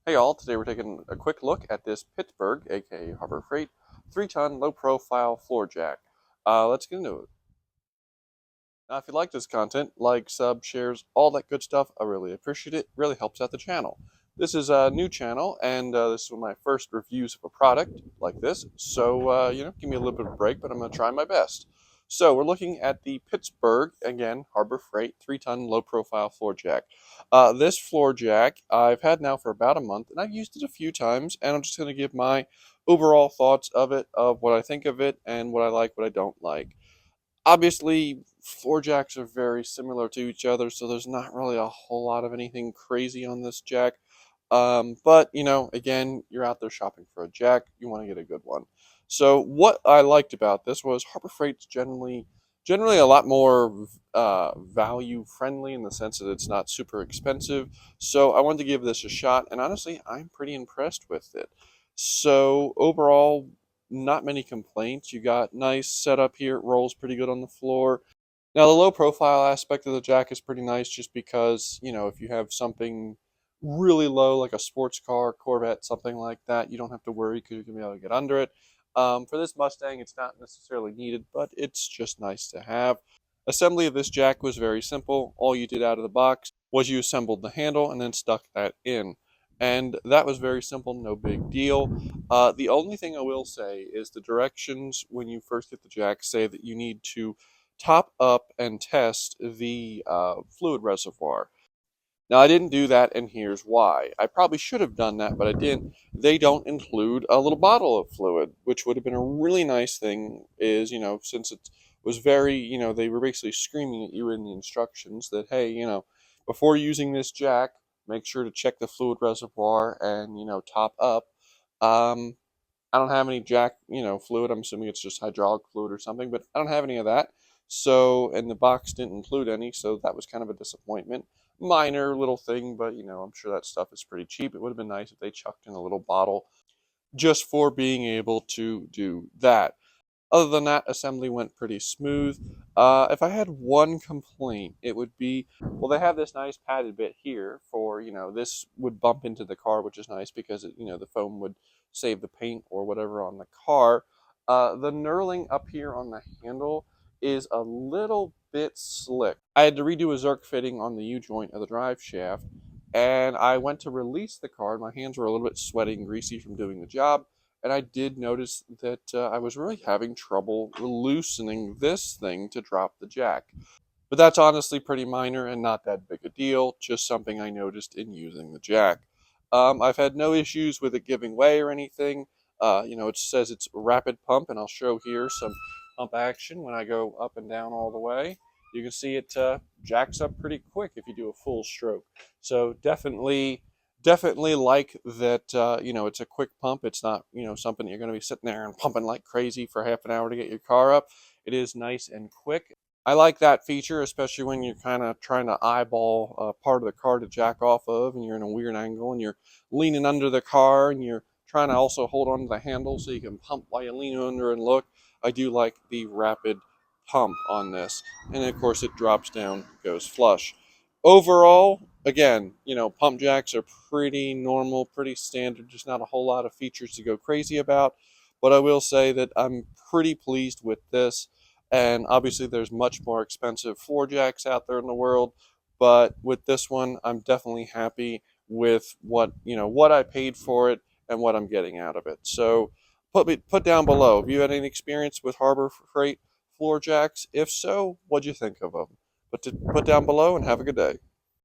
Hey all, today we're taking a quick look at this Pittsburgh, aka Harbor Freight, 3-ton low-profile floor jack. Let's get into it. Now, if you like this content, like, sub, shares, all that good stuff, I really appreciate it. Really helps out the channel. This is a new channel, and this is one of my first reviews of a product like this. So, give me a little bit of a break, but I'm going to try my best. So, we're looking at the Pittsburgh, again, Harbor Freight 3-ton low-profile floor jack. This floor jack I've had now for about a month, and I've used it a few times, and I'm just going to give my overall thoughts of it, of what I think of it, and what I like, what I don't like. Obviously, floor jacks are very similar to each other, so there's not really a whole lot of anything crazy on this jack. But again, you're out there shopping for a jack, you want to get a good one. So what I liked about this was Harbor Freight's generally a lot more value friendly in the sense that it's not super expensive. So I wanted to give this a shot, and honestly, I'm pretty impressed with it. So overall, not many complaints. You got nice setup here. It rolls pretty good on the floor. Now, the low profile aspect of the jack is pretty nice just because, if you have something really low, like a sports car, Corvette, something like that, you don't have to worry because you're going to be able to get under it. For this Mustang, it's not necessarily needed, but it's just nice to have. Assembly of this jack was very simple. All you did out of the box was you assembled the handle and then stuck that in. And that was very simple, no big deal. The only thing I will say is the directions when you first get the jack say that you need to top up and test the fluid reservoir. Now, I didn't do that, and here's why. I probably should have done that, but I didn't. They don't include a little bottle of fluid, which would have been a really nice thing, since it was very, they were basically screaming at you in the instructions that, hey, before using this jack, make sure to check the fluid reservoir and, top up. Um, I don't have any jack, fluid. I'm assuming it's just hydraulic fluid or something, but I don't have any of that. So, and the box didn't include any, so that was kind of a disappointment. Minor little thing, but I'm sure that stuff is pretty cheap. It would have been nice if they chucked in a little bottle just for being able to do that. Other than that, assembly went pretty smooth. If I had one complaint, it would be, well, they have this nice padded bit here for, this would bump into the car, which is nice because, the foam would save the paint or whatever on the car. The knurling up here on the handle is a little bit slick. I had to redo a Zerk fitting on the U-joint of the drive shaft, and I went to release the car, and my hands were a little bit sweaty and greasy from doing the job. And I did notice that I was really having trouble loosening this thing to drop the jack. But that's honestly pretty minor and not that big a deal, just something I noticed in using the jack. I've had no issues with it giving way or anything. It says it's rapid pump, and I'll show here some pump action when I go up and down all the way. You can see it jacks up pretty quick if you do a full stroke. So definitely like that. It's a quick pump. It's not something you're going to be sitting there and pumping like crazy for half an hour to get your car up. It is nice and quick. I like that feature, especially when you're kind of trying to eyeball part of the car to jack off of, and you're in a weird angle, and you're leaning under the car, and you're trying to also hold on to the handle so you can pump while you lean under and look. I do like the rapid pump on this, and of course it drops down, goes flush. Overall, again, pump jacks are pretty normal, pretty standard. Just not a whole lot of features to go crazy about. But I will say that I'm pretty pleased with this. And obviously, there's much more expensive floor jacks out there in the world. But with this one, I'm definitely happy with what I paid for it and what I'm getting out of it. So put down below. Have you had any experience with Harbor Freight floor jacks? If so, what'd you think of them? Put down below and have a good day.